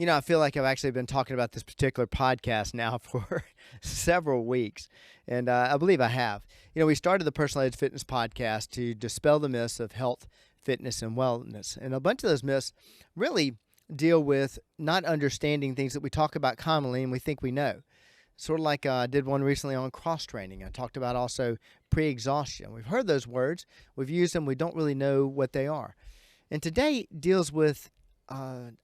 I feel like I've actually been talking about this particular podcast now for several weeks, and I believe I have. We started the Personalized Fitness Podcast to dispel the myths of health, fitness, and wellness. And a bunch of those myths really deal with not understanding things that we talk about commonly and we think we know. Sort of like I did one recently on cross-training. I talked about also pre-exhaustion. We've heard those words. We've used them. We don't really know what they are. And today deals with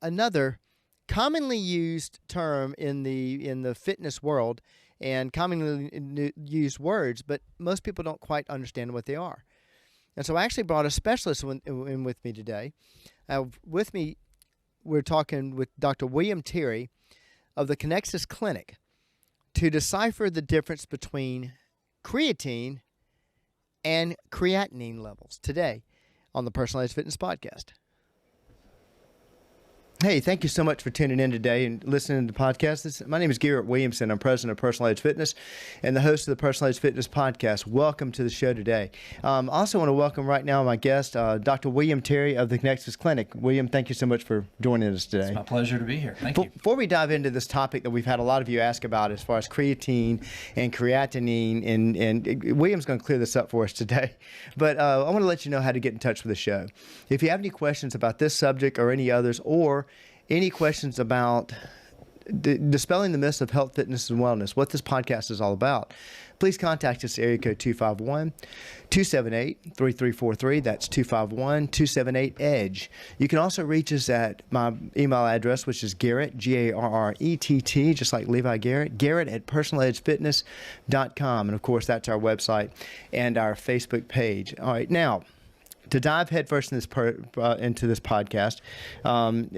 another commonly used term in the fitness world and commonly used words, but most people don't quite understand what they are. And so I actually brought a specialist in with me today. With me, we're talking with Dr. William Terry of the Connexus Clinic to decipher the difference between creatine and creatinine levels today on the Personalized Fitness Podcast. Hey, thank you so much for tuning in today and listening to the podcast. My name is Garrett Williamson. I'm president of Personalized Fitness and the host of the Personalized Fitness Podcast. Welcome to the show today. I also want to welcome right now my guest, Dr. William Terry of the Connexus Clinic. William, thank you so much for joining us today. It's my pleasure to be here. Thank you. Before we dive into this topic that we've had a lot of you ask about as far as creatine and creatinine, and William's going to clear this up for us today, but I want to let you know how to get in touch with the show. If you have any questions about this subject or any others, or any questions about dispelling the myths of health, fitness, and wellness, what this podcast is all about, please contact us at area code 251-278-3343. That's 251-278-EDGE. You can also reach us at my email address, which is Garrett, Garrett, just like Levi Garrett, Garrett@personalizedfitness.com. And, of course, that's our website and our Facebook page. All right, now, to dive headfirst into this podcast,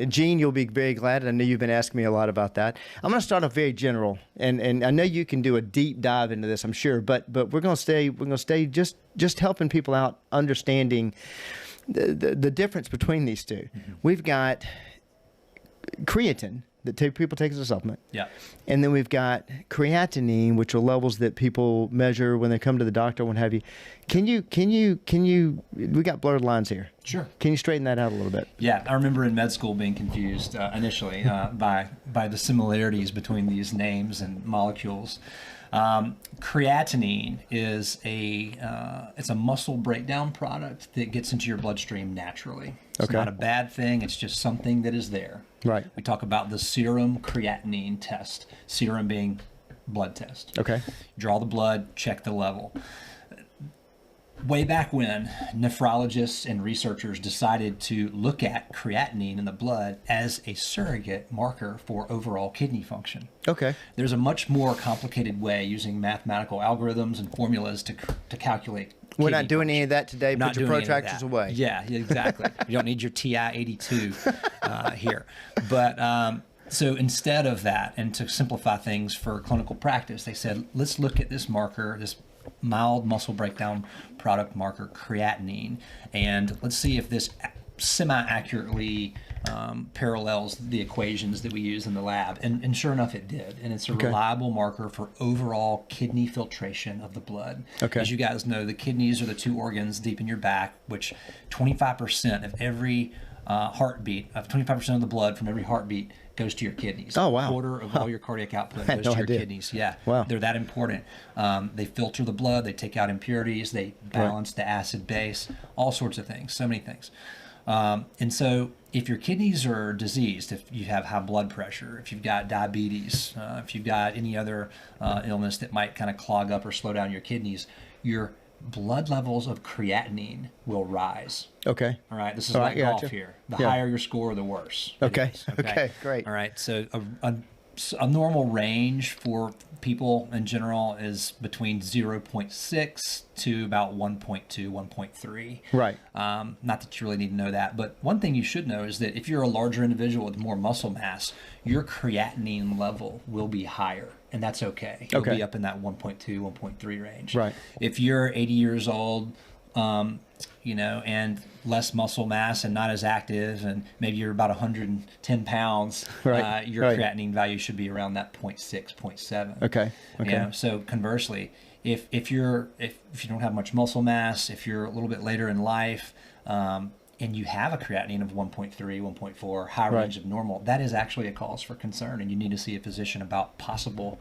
Gene, you'll be very glad. I know you've been asking me a lot about that. I'm going to start off very general, and I know you can do a deep dive into this, I'm sure. But we're going to stay just helping people out understanding the difference between these two. Mm-hmm. We've got creatine that people take as a supplement. Yeah. And then we've got creatinine, which are levels that people measure when they come to the doctor, what have you. Can you, we got blurred lines here. Sure. Can you straighten that out a little bit? Yeah. I remember in med school being confused initially by the similarities between these names and molecules. Creatinine is it's a muscle breakdown product that gets into your bloodstream naturally. It's not a bad thing. It's just something that is there. Right. We talk about the serum creatinine test, serum being blood test. Okay. Draw the blood, check the level. Way back when, nephrologists and researchers decided to look at creatinine in the blood as a surrogate marker for overall kidney function. Okay. There's a much more complicated way using mathematical algorithms and formulas to calculate. We're not doing any of that today. Put your protractors away. Yeah, exactly. You don't need your TI-82 here. But so instead of that, and to simplify things for clinical practice, they said, let's look at this marker, this mild muscle breakdown product marker, creatinine, and let's see if this semi-accurately parallels the equations that we use in the lab. And sure enough, it did. And it's a reliable marker for overall kidney filtration of the blood. Okay. As you guys know, the kidneys are the two organs deep in your back, which 25% of every heartbeat, of 25% of the blood from every heartbeat goes to your kidneys. Oh, wow. A quarter of all your cardiac output goes to your kidneys. Yeah. Wow. They're that important. They filter the blood. They take out impurities. They balance the acid base, all sorts of things, so many things. And so if your kidneys are diseased, if you have high blood pressure, if you've got diabetes, if you've got any other illness that might kind of clog up or slow down your kidneys, your blood levels of creatinine will rise. Okay. All right. This is like golf here. The higher your score, the worse. Okay. Okay. Great. All right. So a normal range for people in general is between 0.6 to about 1.2, 1.3. Right. Not that you really need to know that, but one thing you should know is that if you're a larger individual with more muscle mass, your creatinine level will be higher, and that's okay. You'll be up in that 1.2, 1.3 range. Right. If you're 80 years old, and less muscle mass and not as active, and maybe you're about 110 pounds, your creatinine value should be around that 0.6, 0.7. Okay. So conversely, if you don't have much muscle mass, if you're a little bit later in life, and you have a creatinine of 1.3, 1.4, high range of normal, that is actually a cause for concern, and you need to see a physician about possible,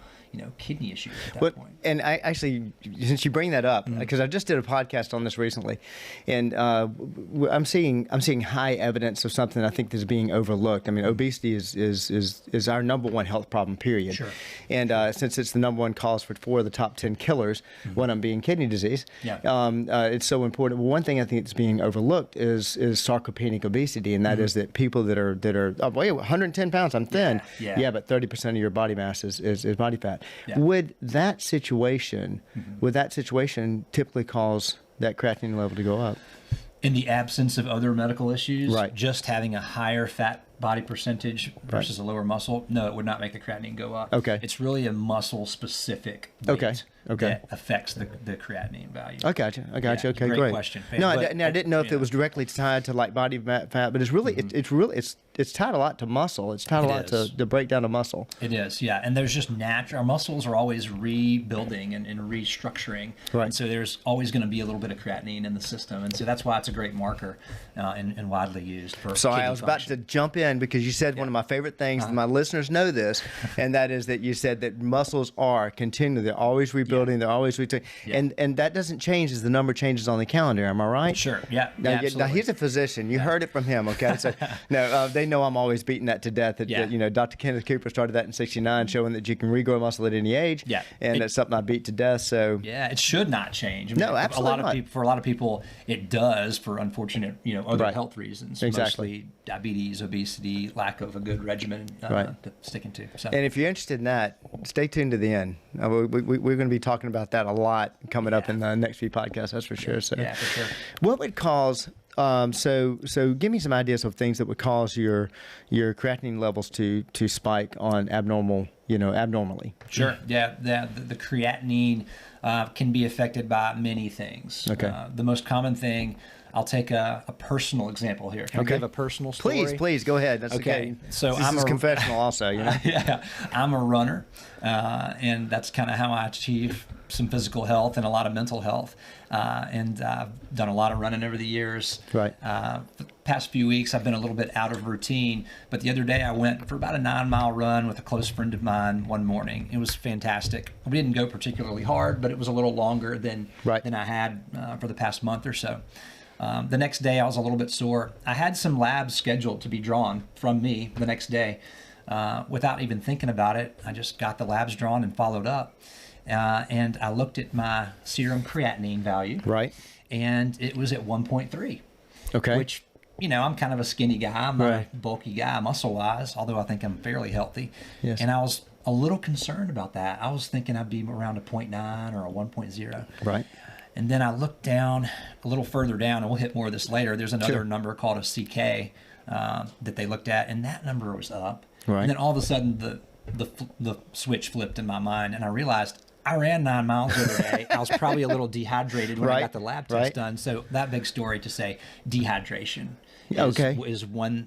kidney issues at that point. And I actually, since you bring that up, because I just did a podcast on this recently, and I'm seeing high evidence of something I think that's being overlooked. I mean, obesity is our number one health problem, period. Sure. And since it's the number one cause for 4 of the top 10 killers, one of them being kidney disease, it's so important. Well, one thing I think that's being overlooked is sarcopenic obesity, and that is that people that are 110 pounds, I'm thin. Yeah, but 30% of your body mass is body fat. Yeah. Would that situation typically cause that creatinine level to go up? In the absence of other medical issues, just having a higher fat body percentage versus a lower muscle, no, it would not make the creatinine go up. Okay. It's really a muscle specific weight that affects the creatinine value. I got you. Okay, great question. No, I didn't know if it was directly tied to like body fat, but it's really it's tied a lot to muscle. It's tied a lot to the breakdown of muscle. It is, yeah. And there's just our muscles are always rebuilding and restructuring. Right. And so there's always going to be a little bit of creatinine in the system. And so that's why it's a great marker and widely used for So kidney I was about to jump in because you said one of my favorite things, and my listeners know this, and that is that you said that muscles are continually, they're always rebuilding, they're always and that doesn't change as the number changes on the calendar. Am I right? Sure. Yeah. Now he's a physician. You heard it from him. Okay. So they know I'm always beating that to death. Dr. Kenneth Cooper started that in '69, showing that you can regrow muscle at any age. Yeah. And that's something I beat to death. So it should not change. No, absolutely not. For a lot of people, it does for unfortunate, other health reasons. Exactly. Mostly diabetes, obesity, lack of a good regimen to sticking to. So. And if you're interested in that, stay tuned to the end. We're going to be talking about that a lot coming up in the next few podcasts. That's for sure. So, for sure. What would cause? So give me some ideas of things that would cause your creatinine levels to spike on abnormally. Sure. Yeah. The creatinine can be affected by many things. Okay. The most common thing. I'll take a personal example here. Can I give a personal story? Please go ahead. That's okay. So this is confessional also. Yeah, I'm a runner, and that's kind of how I achieve some physical health and a lot of mental health. And I've done a lot of running over the years. Right. The past few weeks, I've been a little bit out of routine, but the other day I went for about a 9-mile run with a close friend of mine one morning. It was fantastic. We didn't go particularly hard, but it was a little longer than I had for the past month or so. The next day I was a little bit sore. I had some labs scheduled to be drawn from me the next day. Without even thinking about it, I just got the labs drawn and followed up. And I looked at my serum creatinine value. Right. And it was at 1.3. Okay. Which, I'm kind of a skinny guy. I'm a bulky guy muscle-wise, although I think I'm fairly healthy. Yes. And I was a little concerned about that. I was thinking I'd be around a 0.9 or a 1.0. Right. And then I looked down a little further down, and we'll hit more of this later. There's another number called a CK that they looked at, and that number was up. Right. And then all of a sudden, the switch flipped in my mind, and I realized I ran 9 miles the other day. I was probably a little dehydrated when I got the lab test done. So that big story to say dehydration is one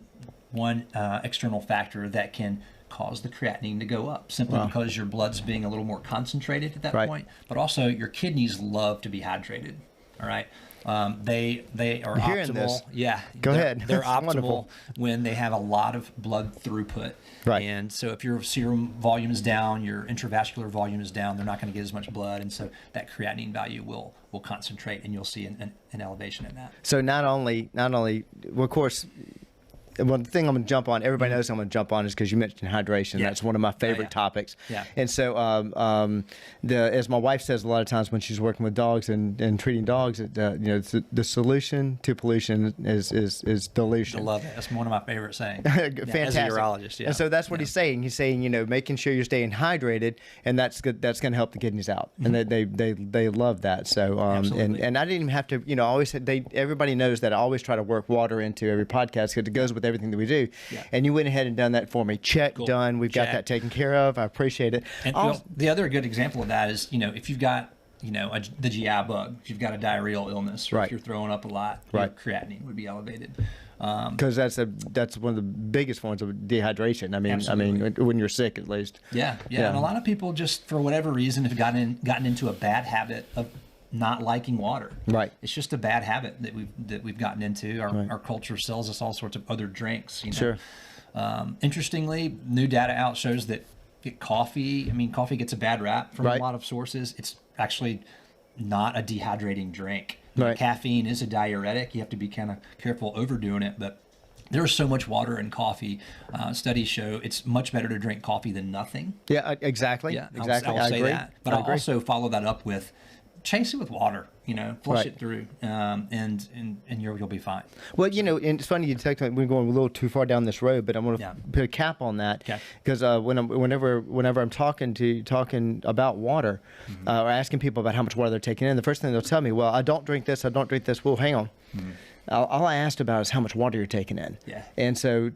external factor that can cause the creatinine to go up simply because your blood's being a little more concentrated at that point, but also your kidneys love to be hydrated. All right. They are optimal. This. Yeah. Go ahead. They're That's optimal wonderful. when they have a lot of blood throughput. Right. And so if your serum volume is down, your intravascular volume is down, they're not going to get as much blood. And so that creatinine value will concentrate, and you'll see an elevation in that. So not only, well, of course, one thing I'm going to jump on, everybody knows I'm going to jump on, is because you mentioned hydration. Yeah. That's one of my favorite topics. Yeah. And so, as my wife says a lot of times when she's working with dogs and treating dogs, the solution to pollution is dilution. I love it. That's one of my favorite sayings. Fantastic. As a urologist, yeah. And so that's what he's saying. He's saying, making sure you're staying hydrated, and that's good. That's going to help the kidneys out, and they love that. So, and I didn't even have to, I always said everybody knows that I always try to work water into every podcast because it goes with everything that we do. Yeah. And you went ahead and done that for me. Check, done. We've got that taken care of. I appreciate it. And the other good example of that is, if you've got, the GI bug, if you've got a diarrheal illness, or if you're throwing up a lot, your creatinine would be elevated. Because that's one of the biggest forms of dehydration. I mean, when you're sick, at least. Yeah. And a lot of people just, for whatever reason, have gotten into a bad habit of not liking water. Right. It's just a bad habit that we've gotten into. Our culture sells us all sorts of other drinks. You know? Sure. Interestingly, new data out shows that coffee gets a bad rap from a lot of sources. It's actually not a dehydrating drink. Right. Caffeine is a diuretic. You have to be kind of careful overdoing it, but there's so much water in coffee. Studies show it's much better to drink coffee than nothing. Yeah, exactly. Yeah, exactly. I'll say agree. that. But I'll also follow that up with chase it with water. You know, flush it through, and you'll be fine. Well, you know, and it's funny you take we're going a little too far down this road, but I'm going to put a cap on that because whenever I'm talking about water, or asking people about how much water they're taking in, the first thing they'll tell me, well, I don't drink this. Well, hang on. All I asked about is how much water you're taking in. Yeah. And so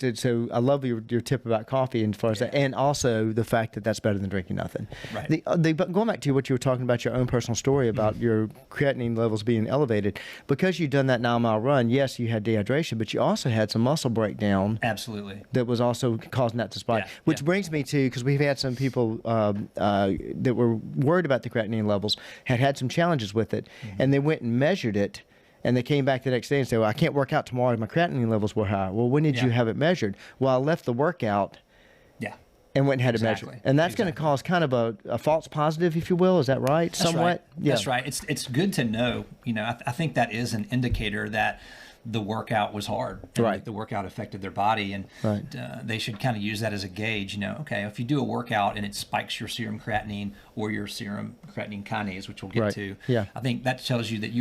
I love your tip about coffee and as far as that, and also the fact that that's better than drinking nothing. Right. But going back to what you were talking about, your own personal story about your creatinine levels being elevated, because you've done that 9-mile run. Yes, you had dehydration, but you also had some muscle breakdown. Absolutely. That was also causing that to spike. Yeah. Which brings me to, because we've had some people that were worried about the creatinine levels, had some challenges with it, and they went and measured it. And they came back the next day and said, well, I can't work out tomorrow. My creatinine levels were high. Well, when did you have it measured? Well, I left the workout and went and had it measured. And that's going to cause kind of a false positive, if you will. Is that right? That's somewhat? Right. Yeah. That's right. It's good to know. You know, I think that is an indicator that the workout was hard. And the workout affected their body. And they should kind of use that as a gauge. You know, okay, if you do a workout and it spikes your serum creatinine or your serum creatinine kinase, which we'll get to, I think that tells you that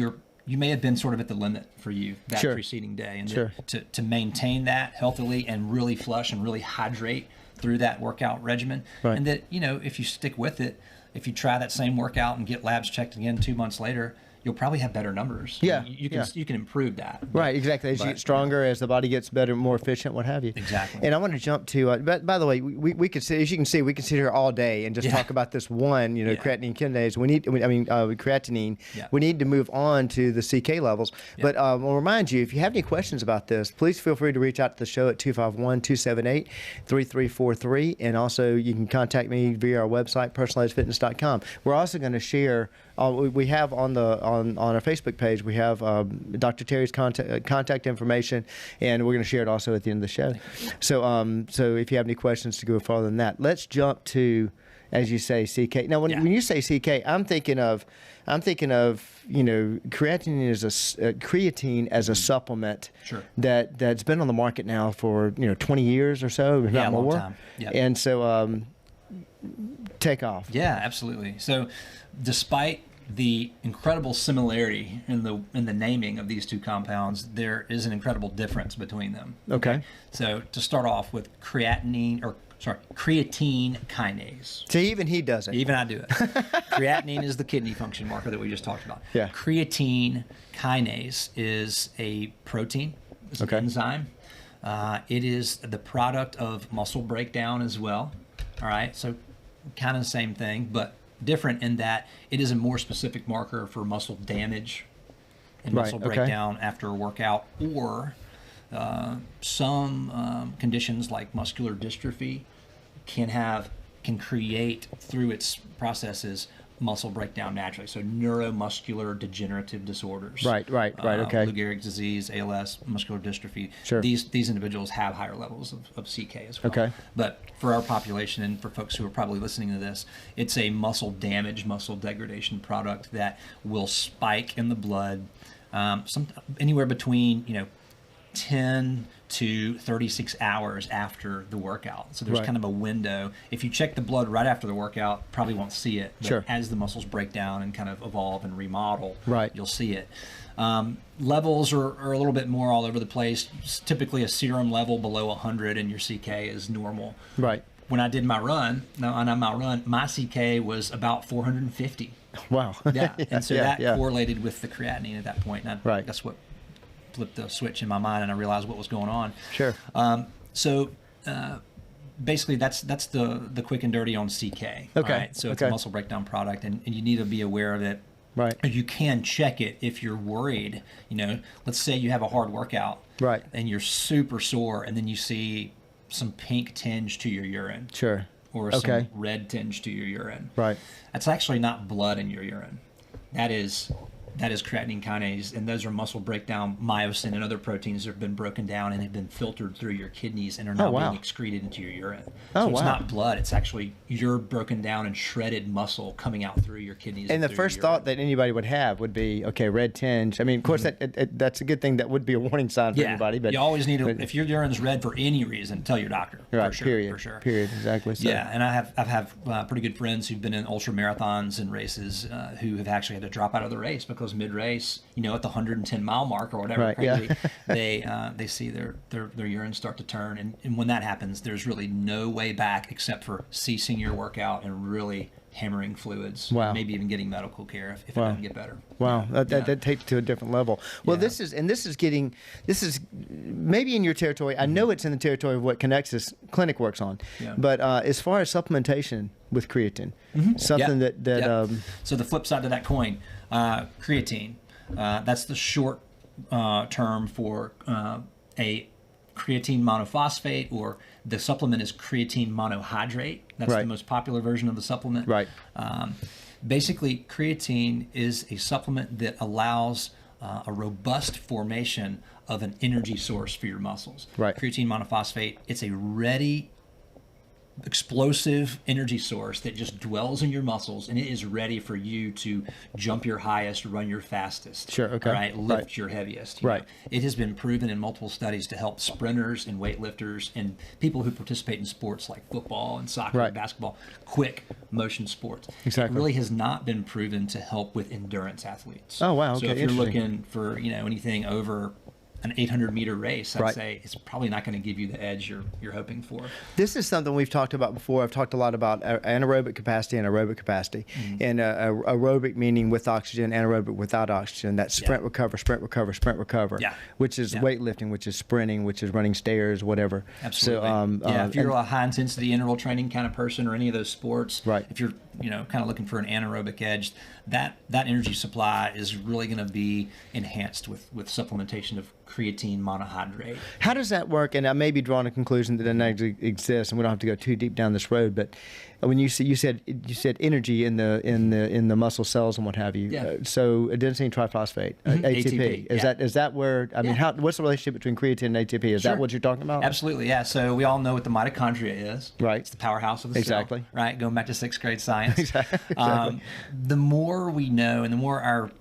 you may have been sort of at the limit for you that preceding day, and to maintain that healthily and really flush and really hydrate through that workout regimen. And that, you know, if you stick with it, if you try that same workout and get labs checked again 2 months later, you'll probably have better numbers. Yeah, you can improve that. Right, exactly. As you get stronger, as the body gets better, more efficient, what have you. Exactly. And I want to jump to. By the way, we could see, as you can see, we can sit here all day and just talk about this one. You know, creatinine kinase. Creatinine. Yeah. We need to move on to the CK levels. Yeah. But I'll remind you, if you have any questions about this, please feel free to reach out to the show at 251-278-3343, and also you can contact me via our website, personalizedfitness.com. We're also going to share. We have on our Facebook page, we have Dr. Terry's contact information, and we're going to share it also at the end of the show. So if you have any questions to go farther than that, let's jump to, as you say, CK. Now, when you say CK, I'm thinking of you know, creatine as a supplement that's been on the market now for 20 years or so, if not more. Long time. Yep. And so take off. Yeah, absolutely. So despite the incredible similarity in the naming of these two compounds, there is an incredible difference between them. Okay. So to start off with Creatine Kinase. See, even he does it. Even I do it. Creatinine is the kidney function marker that we just talked about. Yeah. Creatine Kinase is a protein. It's an enzyme. It is the product of muscle breakdown as well. All right. So kind of the same thing, but different in that it is a more specific marker for muscle damage and muscle breakdown after a workout, or some conditions like muscular dystrophy can create through its processes muscle breakdown naturally. So neuromuscular degenerative disorders. Right. Okay. Lou Gehrig's disease, ALS, muscular dystrophy. Sure. These individuals have higher levels of CK as well. Okay. But for our population and for folks who are probably listening to this, it's a muscle damage, muscle degradation product that will spike in the blood anywhere between 10 to 36 hours after the workout. So there's kind of a window. If you check the blood right after the workout, probably won't see it. But as the muscles break down and kind of evolve and remodel, you'll see it. Levels are a little bit more all over the place. Typically a serum level below 100 and your CK is normal. Right. When I did my run, my CK was about 450. Wow. Yeah. And so that correlated with the creatinine at that point. And that's what flipped the switch in my mind, and I realized what was going on. Sure. So basically that's the quick and dirty on CK. Okay. Right? So it's a muscle breakdown product, and you need to be aware of it. Right. You can check it if you're worried. Let's say you have a hard workout. Right. And you're super sore, and then you see some pink tinge to your urine. Sure. Or some red tinge to your urine. Right. That's actually not blood in your urine. That is that is creatinine kinase, and those are muscle breakdown myosin and other proteins that have been broken down and have been filtered through your kidneys and are now being excreted into your urine. So it's not blood; it's actually your broken down and shredded muscle coming out through your kidneys. And the first thought that anybody would have would be, okay, red tinge. I mean, of course, that's a good thing. That would be a warning sign for anybody. But you always need to, if your urine's red for any reason, tell your doctor. Right. For sure, period. For sure. Period. Exactly. So. Yeah, and I've had pretty good friends who've been in ultra marathons and races who have actually had to drop out of the race because mid-race, you know, at the 110-mile mark or whatever, crazy, they see their urine start to turn, and when that happens, there's really no way back except for ceasing your workout and really hammering fluids, maybe even getting medical care if it doesn't get better. Wow, that takes it to a different level. Well, this is maybe in your territory. I know it's in the territory of what Connexus Clinic works on, but as far as supplementation with creatine, something that so the flip side of that coin, creatine, that's the short term for a creatine monophosphate, or the supplement is creatine monohydrate. That's the most popular version of the supplement. Right. Basically, creatine is a supplement that allows a robust formation of an energy source for your muscles. Right. Creatine monophosphate, it's a ready, explosive energy source that just dwells in your muscles, and it is ready for you to jump your highest, run your fastest. Sure. Okay. Right. Lift your heaviest. You know. It has been proven in multiple studies to help sprinters and weightlifters and people who participate in sports like football and soccer and basketball, quick motion sports. Exactly. It really has not been proven to help with endurance athletes. Oh wow. Okay. So if you're looking for anything over an 800-meter race, I'd say it's probably not going to give you the edge you're hoping for. This is something we've talked about before. I've talked a lot about anaerobic capacity and aerobic capacity. And aerobic meaning with oxygen, anaerobic without oxygen. That's sprint, recover, sprint, recover, sprint, recover. Which is weightlifting, which is sprinting, which is running stairs, whatever. Absolutely. So, if you're a high-intensity interval training kind of person or any of those sports, if you're kind of looking for an anaerobic edge, that energy supply is really going to be enhanced with supplementation of creatine monohydrate. How does that work? And I may be drawing a conclusion that doesn't actually exist, and we don't have to go too deep down this road. But when you said energy in the muscle cells and what have you, so adenosine triphosphate, ATP, is that where? I mean, what's the relationship between creatine and ATP? Is that what you're talking about? Absolutely, yeah. So we all know what the mitochondria is. Right. It's the powerhouse of the cell. Right. Going back to 6th grade science. Exactly. The more we know, and the more our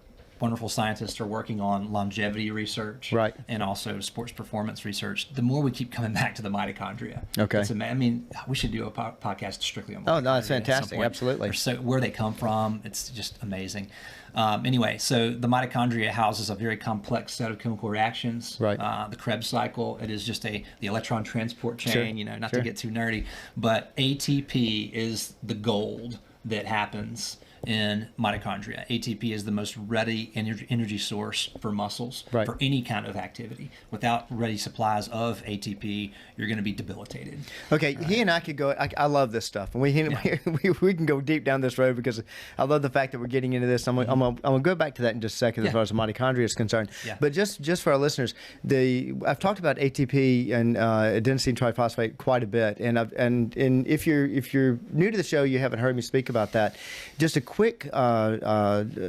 wonderful scientists are working on longevity research, and also sports performance research, the more we keep coming back to the mitochondria. Okay. I mean, we should do a podcast strictly on mitochondria. Oh, no, it's fantastic. Absolutely. So where they come from, it's just amazing. Anyway, so the mitochondria houses a very complex set of chemical reactions. Right. The Krebs cycle, it is just the electron transport chain, not to get too nerdy, but ATP is the gold that happens in mitochondria. ATP is the most ready energy source for muscles for any kind of activity. Without ready supplies of ATP, you're going to be debilitated. Okay, he and I could go. I love this stuff, and we can go deep down this road because I love the fact that we're getting into this. I'm gonna go back to that in just a second as far as the mitochondria is concerned. But just for our listeners, I've talked about ATP and adenosine triphosphate quite a bit, and if you're new to the show, you haven't heard me speak about that. Just a quick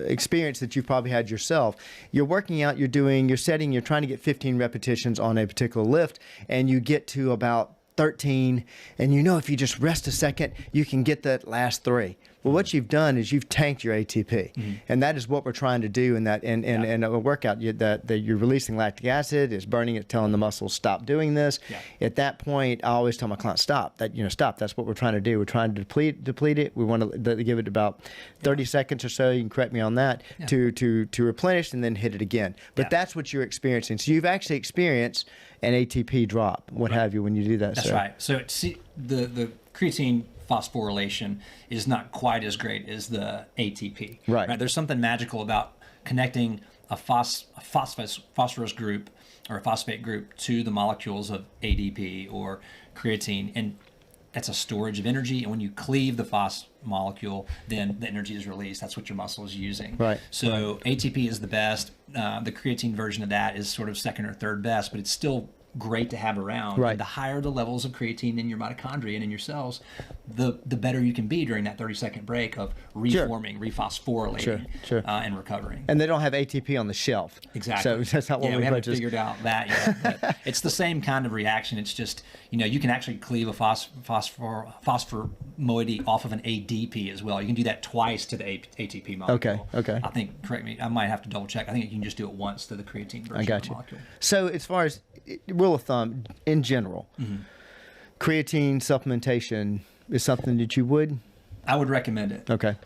experience that you've probably had yourself. You're working out, you're trying to get 15 repetitions on a particular lift, and you get to about 13, and if you just rest a second, you can get that last 3. Well, what you've done is you've tanked your ATP, and that is what we're trying to do in that. In a workout, that you're releasing lactic acid, it's burning it, telling the muscles stop doing this. At that point, I always tell my clients stop. Stop. That's what we're trying to do. We're trying to deplete it. We want to give it about 30 seconds or so. You can correct me on that to replenish and then hit it again. But that's what you're experiencing. So you've actually experienced an ATP drop, what have you, when you do that. That's right. So the creatine phosphorylation is not quite as great as the ATP. Right. There's something magical about connecting a phosphorus group or a phosphate group to the molecules of ADP or creatine, and that's a storage of energy. And when you cleave the phos molecule, then the energy is released. That's what your muscle is using. Right. So ATP is the best. The creatine version of that is sort of second or third best, but it's still great to have around. Right. And the higher the levels of creatine in your mitochondria and in your cells, the better you can be during that 30-second break of reforming, rephosphorylating, and recovering. And they don't have ATP on the shelf. Exactly. So that's not what we haven't figured out that yet. But it's the same kind of reaction. It's just, you can actually cleave a phosphomoiety off of an ADP as well. You can do that twice to the ATP molecule. Okay. I think, correct me, I might have to double check. I think you can just do it once to the creatine version of the molecule. So as far as rule of thumb, in general, creatine supplementation is something that you would? I would recommend it. Okay.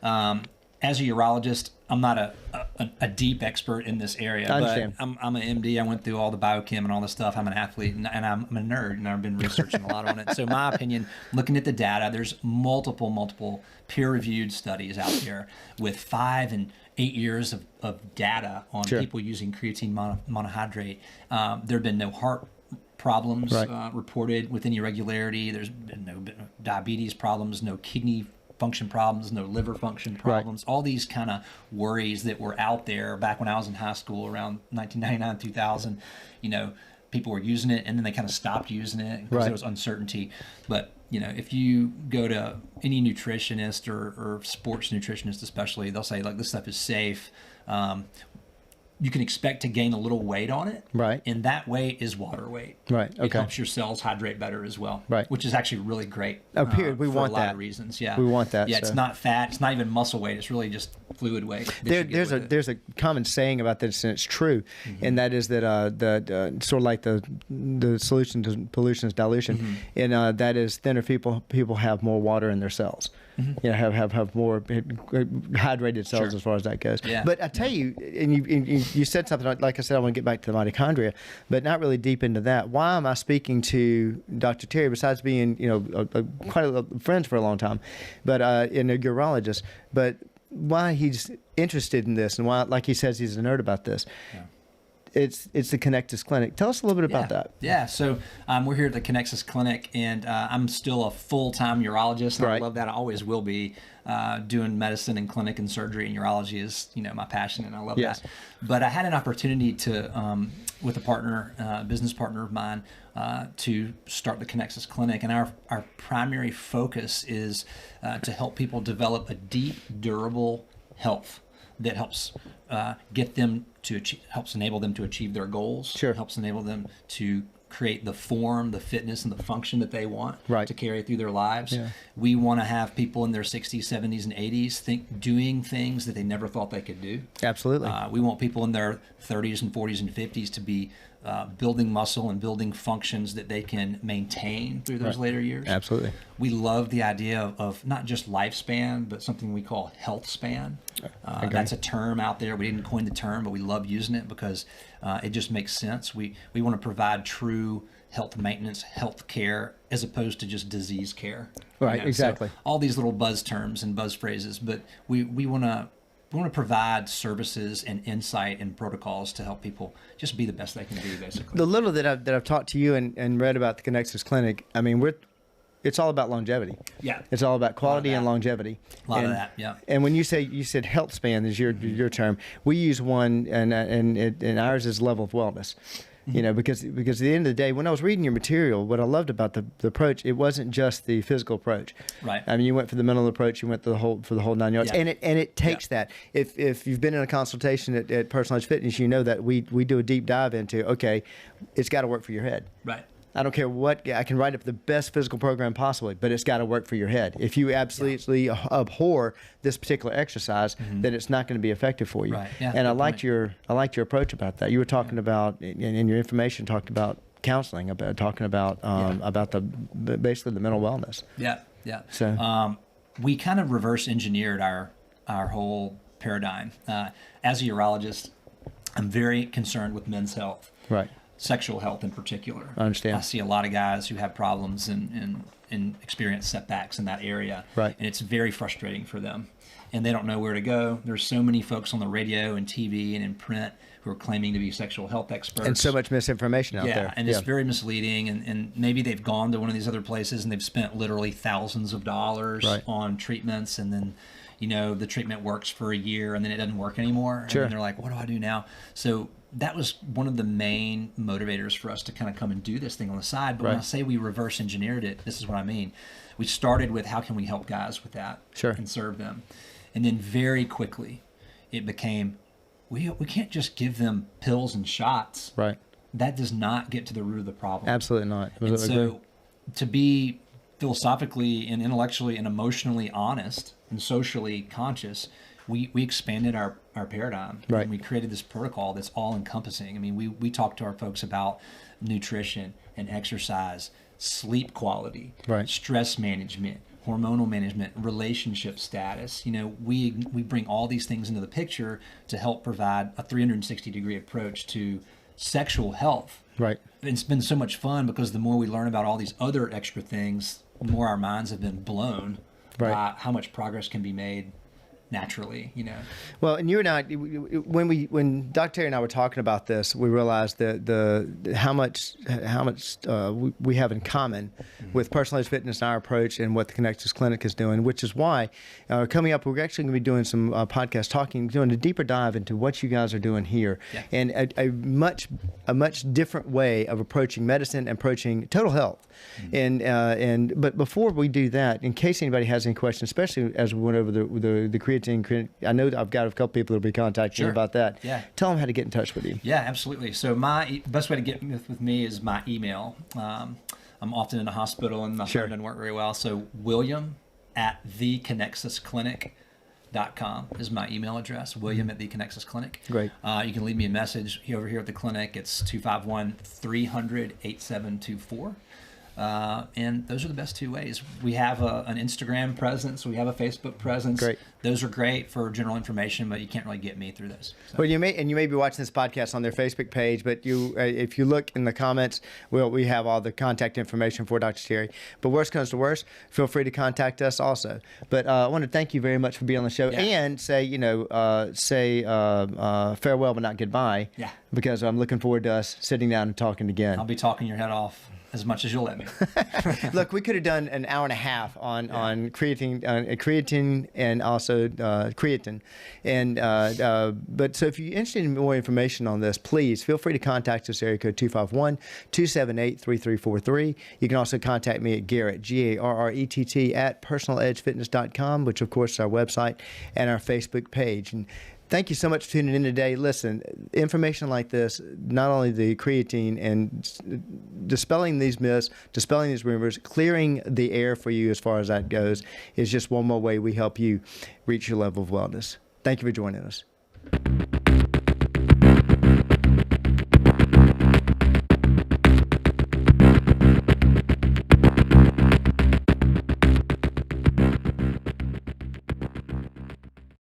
As a urologist, I'm not a deep expert in this area. I understand. But I'm an MD. I went through all the biochem and all this stuff. I'm an athlete, and I'm a nerd, and I've been researching a lot on it. So my opinion, looking at the data, there's multiple peer-reviewed studies out there with 5 and 8 years of data on people using creatine monohydrate. There have been no heart problems reported with any regularity. There's been no diabetes problems, no kidney function problems, no liver function problems, all these kind of worries that were out there back when I was in high school around 1999, 2000. People were using it and then they kind of stopped using it because there was uncertainty. But, if you go to any nutritionist or sports nutritionist especially, they'll say, like, this stuff is safe. You can expect to gain a little weight on it. Right. And that weight is water weight. Right. Okay. It helps your cells hydrate better as well. Right. Which is actually really great. Period. We want for a lot that. of reasons. Yeah. We want that. Yeah. It's not fat. It's not even muscle weight. It's really just fluid weight. There's a common saying about this, and it's true, and that is that sort of like the solution to pollution is dilution, and that is thinner people have more water in their cells. Have more hydrated cells as far as that goes. Yeah. But I tell you, and you said something like I said, I want to get back to the mitochondria, but not really deep into that. Why am I speaking to Dr. Terry besides being quite a friends for a long time, but and a urologist, but why he's interested in this and why, like he says, he's a nerd about this. Yeah. It's the Connexus Clinic. Tell us a little bit about that. Yeah, so we're here at the Connexus Clinic, and I'm still a full-time urologist. And I love that. I always will be. Doing medicine and clinic and surgery and urology is, my passion, and I love that. But I had an opportunity to, with a partner, business partner of mine, to start the Connexus Clinic, and our primary focus is to help people develop a deep, durable health that helps get them to achieve, helps enable them to achieve their goals. Helps enable them to create the form, the fitness, and the function that they want to carry through their lives. We want to have people in their 60s, 70s, and 80s doing things that they never thought they could do. Absolutely. We want people in their 30s and 40s and 50s to be building muscle and building functions that they can maintain through those later years. Absolutely. We love the idea of not just lifespan, but something we call health span. That's a term out there. We didn't coin the term, but we love using it because it just makes sense. We want to provide true health maintenance, health care, as opposed to just disease care. Right, exactly. So all these little buzz terms and buzz phrases, but we want to provide services and insight and protocols to help people just be the best they can be, basically. The little that I've talked to you and read about the Connexus Clinic, I mean, it's all about longevity. Yeah. It's all about quality and longevity. A lot of that, yeah. And when you said health span is your term, we use one, and ours is level of wellness. Because at the end of the day, when I was reading your material, what I loved about the approach, it wasn't just the physical approach. Right. I mean, you went for the mental approach, you went for the whole 9 yards, and it takes that. If you've been in a consultation at Personalized Fitness, you know that we do a deep dive into, okay, it's got to work for your head. Right. I don't care what, I can write up the best physical program possibly, but it's got to work for your head. If you absolutely abhor this particular exercise, then it's not going to be effective for you. Right. Yeah, and I liked your approach about that. You were talking about, in your information, talked about counseling, talking about basically the mental wellness. Yeah, yeah. So we kind of reverse engineered our whole paradigm. As a urologist, I'm very concerned with men's health. Right. Sexual health in particular. I understand. I see a lot of guys who have problems and experience setbacks in that area. Right. And it's very frustrating for them. And they don't know where to go. There's so many folks on the radio and TV and in print who are claiming to be sexual health experts. And so much misinformation out there. And it's very misleading. And maybe they've gone to one of these other places and they've spent literally thousands of dollars on treatments, and then the treatment works for a year and then it doesn't work anymore. Sure. And they're like, what do I do now? So that was one of the main motivators for us to kind of come and do this thing on the side. But when I say we reverse engineered it, this is what I mean. We started with how can we help guys with that and serve them. And then very quickly it became, we can't just give them pills and shots. Right. That does not get to the root of the problem. Absolutely not. And so to be philosophically and intellectually and emotionally honest and socially conscious, we expanded our paradigm. Right. And we created this protocol that's all encompassing. I mean, we talk to our folks about nutrition and exercise, sleep quality, stress management, hormonal management, relationship status. You know, we bring all these things into the picture to help provide a 360-degree approach to sexual health. Right. It's been so much fun because the more we learn about all these other extra things, the more our minds have been blown by how much progress can be made naturally, you know. Well, and you and I, when Dr. Terry and I were talking about this, we realized that how much we have in common with personalized fitness and our approach and what the Connexus Clinic is doing, which is why coming up, we're actually going to be doing some podcast talking, doing a deeper dive into what you guys are doing here, and a much different way of approaching medicine and approaching total health. But before we do that, in case anybody has any questions, especially as we went over the creatine, I know I've got a couple people that'll be contacting you about that. Yeah. Tell them how to get in touch with you. Yeah, absolutely. So my best way to get with me is my email. I'm often in a hospital and my phone doesn't work very well. So William@theconnexusclinic.com is my email address. William@theconnexusclinic. Great. You can leave me a message over here at the clinic. It's 251-300-8724. And those are the best two ways. We have an Instagram presence. We have a Facebook presence. Great. Those are great for general information, but you can't really get me through those. So. Well, you may be watching this podcast on their Facebook page, but if you look in the comments, we have all the contact information for Dr. Terry. But worst comes to worst, feel free to contact us also. But I want to thank you very much for being on the show and say farewell but not goodbye. Yeah. Because I'm looking forward to us sitting down and talking again. I'll be talking your head off as much as you'll let me. Look, we could have done an hour and a half on creatine and also creatine, but so if you're interested in more information on this, please feel free to contact us. Area code 251-278-3343. You can also contact me at Garrett GARRETT at personaledgefitness.com, which of course is our website and our Facebook page. And thank you so much for tuning in today. Listen, information like this, not only the creatine and dispelling these myths, dispelling these rumors, clearing the air for you as far as that goes, is just one more way we help you reach your level of wellness. Thank you for joining us.